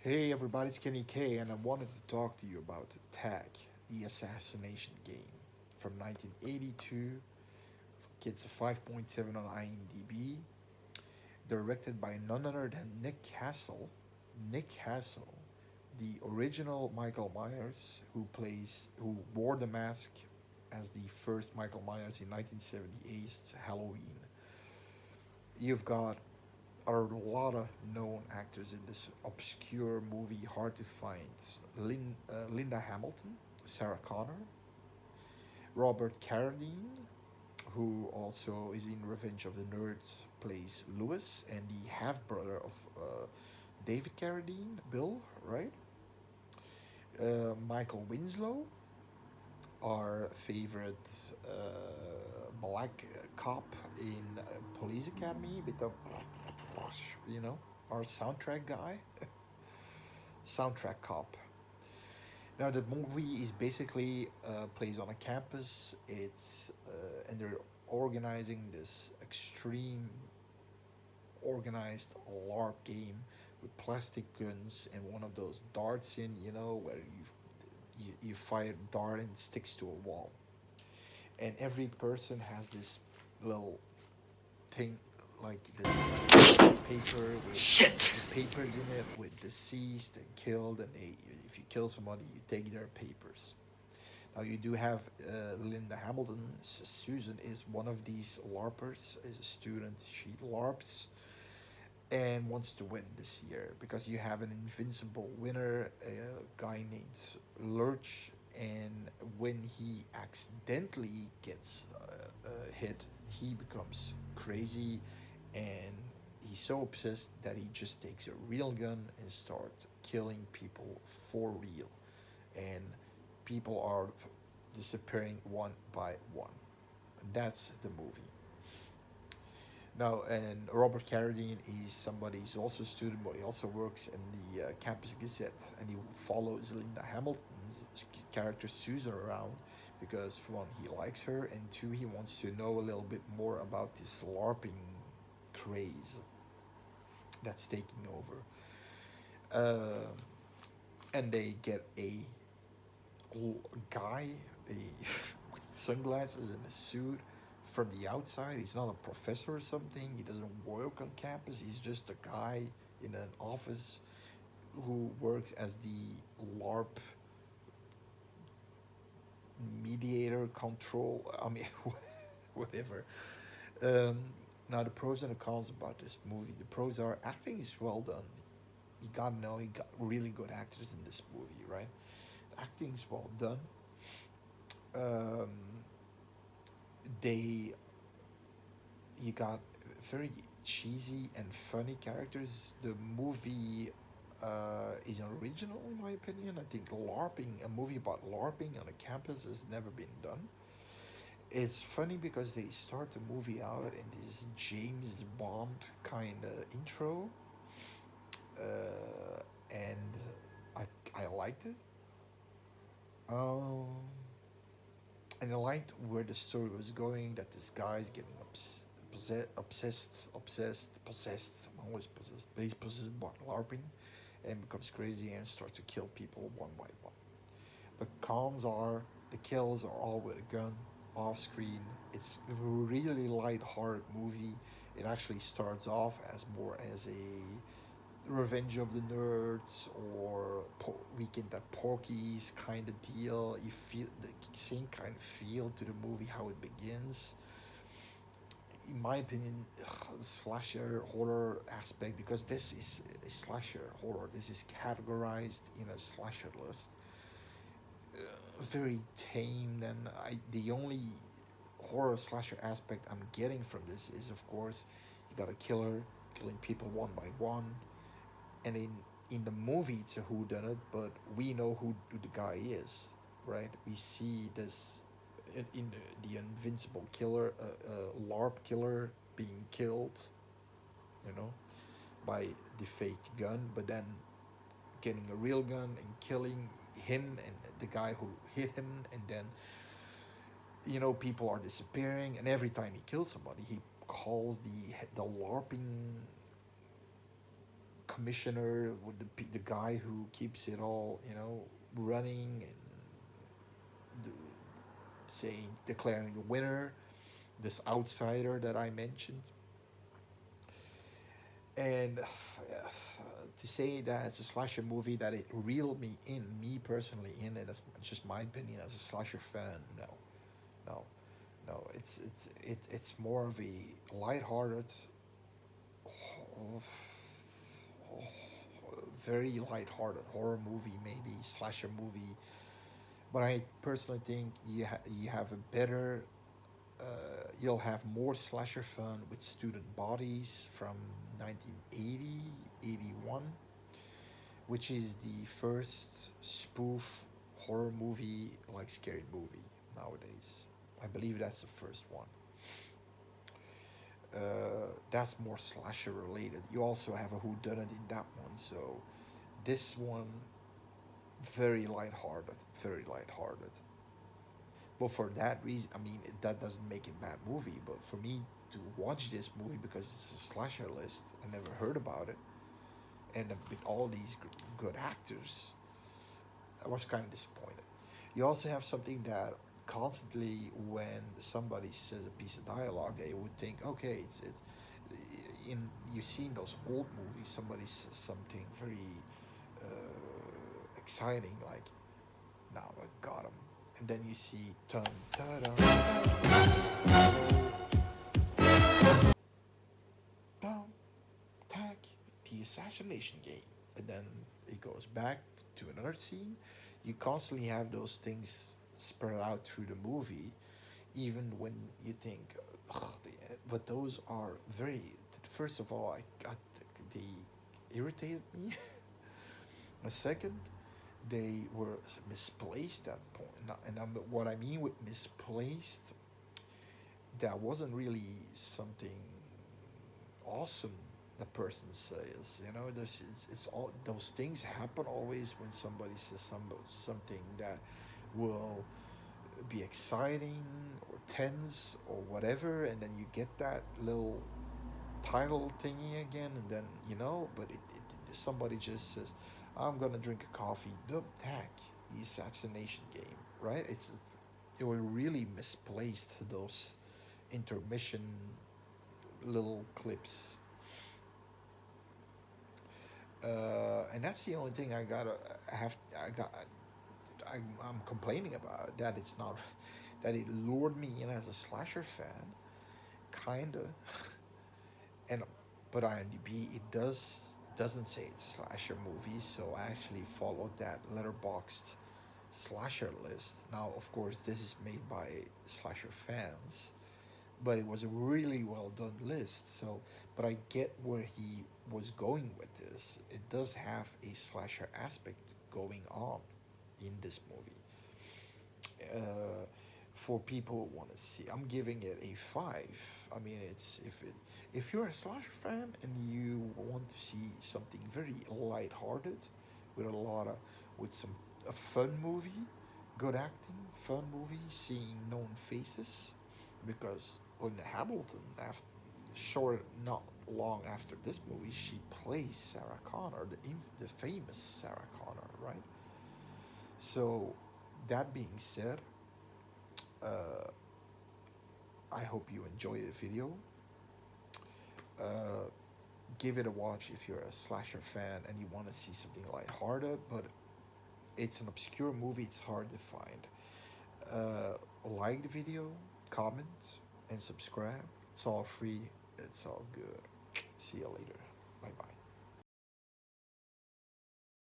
Hey everybody, it's Kenny K, and I wanted to talk to you about Tag, the assassination game from 1982. Gets a 5.7 on IMDb. Directed by none other than Nick Castle. Nick Castle, the original Michael Myers, who wore the mask as the first Michael Myers in 1978's Halloween. You've got are a lot of known actors in this obscure movie, hard to find. Linda Hamilton, Sarah Connor, Robert Carradine, who also is in Revenge of the Nerds, plays Lewis, and the half brother of David Carradine, Bill, right? Michael Winslow, our favorite black cop in Police Academy with the, you know, our soundtrack guy, soundtrack cop. Now the movie is basically plays on a campus. It's and they're organizing this extreme organized LARP game with plastic guns and one of those darts in, where you fire a dart and it sticks to a wall. And every person has this little thing like this paper Shit! with papers in it with deceased and killed, and if you kill somebody, you take their papers. Now you do have Linda Hamilton. Susan is one of these LARPers. Is a student. She LARPs and wants to win this year because you have an invincible winner, a guy named Lurch, and when he accidentally gets hit, he becomes crazy, and he's so obsessed that he just takes a real gun and starts killing people for real, and people are disappearing one by one. And that's the movie. Now, and Robert Carradine is somebody, he's also a student, but he also works in the Campus Gazette, and he follows Linda Hamilton's character Susan around because, for one, he likes her, and two, he wants to know a little bit more about this LARPing craze that's taking over. And they get a guy a, with sunglasses and a suit from the outside. He's not a professor or something. He doesn't work on campus. He's just a guy in an office who works as the LARP mediator control. I mean, whatever. Um, Now the pros and the cons about this movie. The pros are acting is well done. You gotta know you got really good actors in this movie, right? Acting is well done. Um, they you got very cheesy and funny characters. The movie is original in my opinion. I think LARPing, a movie about LARPing on a campus, has never been done. It's funny because they start the movie out in this James Bond kind of intro, and I liked it. Um, and I liked where the story was going. That this guy's getting possessed. I'm always possessed, but he's possessed by LARPing, and becomes crazy and starts to kill people one by one. The cons are the kills are all with a gun, off screen. It's a really light-hearted movie. It actually starts off as more as a Revenge of the Nerds or Weekend at Porky's kind of deal. You feel the same kind of feel to the movie how it begins. In my opinion, the slasher horror aspect, because this is a slasher horror. This is categorized in a slasher list. Very tame. And the only horror slasher aspect I'm getting from this is, of course, you got a killer killing people one by one, and in the movie it's a who done it, but we know who the guy is, right? We see this in the invincible killer, LARP killer being killed, you know, by the fake gun, but then getting a real gun and killing him and the guy who hit him, and then people are disappearing, and every time he kills somebody he calls the LARPing commissioner with the guy who keeps it all, you know, running and the, saying declaring the winner, this outsider that I mentioned. And to say that it's a slasher movie that it reeled me in, me personally in, and that's just my opinion as a slasher fan. No, no, no. It's more of a lighthearted, very lighthearted horror movie, maybe slasher movie. But I personally think you have a better, you'll have more slasher fun with Student Bodies from 1980, 81, which is the first spoof horror movie like Scary Movie nowadays. I believe that's the first one. That's more slasher related. You also have a whodunit in that one, so this one very lighthearted, very lighthearted. But for that reason, I mean, that doesn't make it a bad movie. But for me to watch this movie because it's a slasher list, I never heard about it, and with all these good actors, I was kind of disappointed. You also have something that constantly, when somebody says a piece of dialogue, they would think, okay, it's in you see in those old movies, somebody says something very exciting, like now I got him, and then you see dun da dun tag the assassination game, and then it goes back to another scene. You constantly have those things spread out through the movie, even when you think, ugh, but those are very. First of all, I got they irritated me. A second, they were misplaced at point. What I mean with misplaced, that wasn't really something awesome the person says. You know, it's all those things happen always when somebody says something that will be exciting or tense or whatever, and then you get that little title thingy again, and then you know, but somebody just says, "I'm gonna drink a coffee." The heck, the assassination game, right? It were really misplaced, those intermission little clips, and that's the only thing I got. I'm complaining about that. It's not that it lured me in as a slasher fan, kinda, and but IMDb it doesn't say it's a slasher movie, so I actually followed that letterboxed slasher list. Now, of course, this is made by slasher fans, but it was a really well done list. So, but I get where he was going with this. It does have a slasher aspect going on in this movie. Uh, for people who want to see, I'm giving it a 5. I mean, it's if you're a slasher fan and you want to see something very light-hearted with a lot of with some a fun movie, good acting, fun movie, seeing known faces, because Linda Hamilton, after short not long after this movie, she plays Sarah Connor, the famous Sarah Connor, right? So, that being said, uh, I hope you enjoyed the video. Uh, give it a watch if you're a slasher fan and you want to see something lighthearted, but it's an obscure movie, it's hard to find. Like the video, comment, and subscribe. It's all free, it's all good. See you later. Bye bye.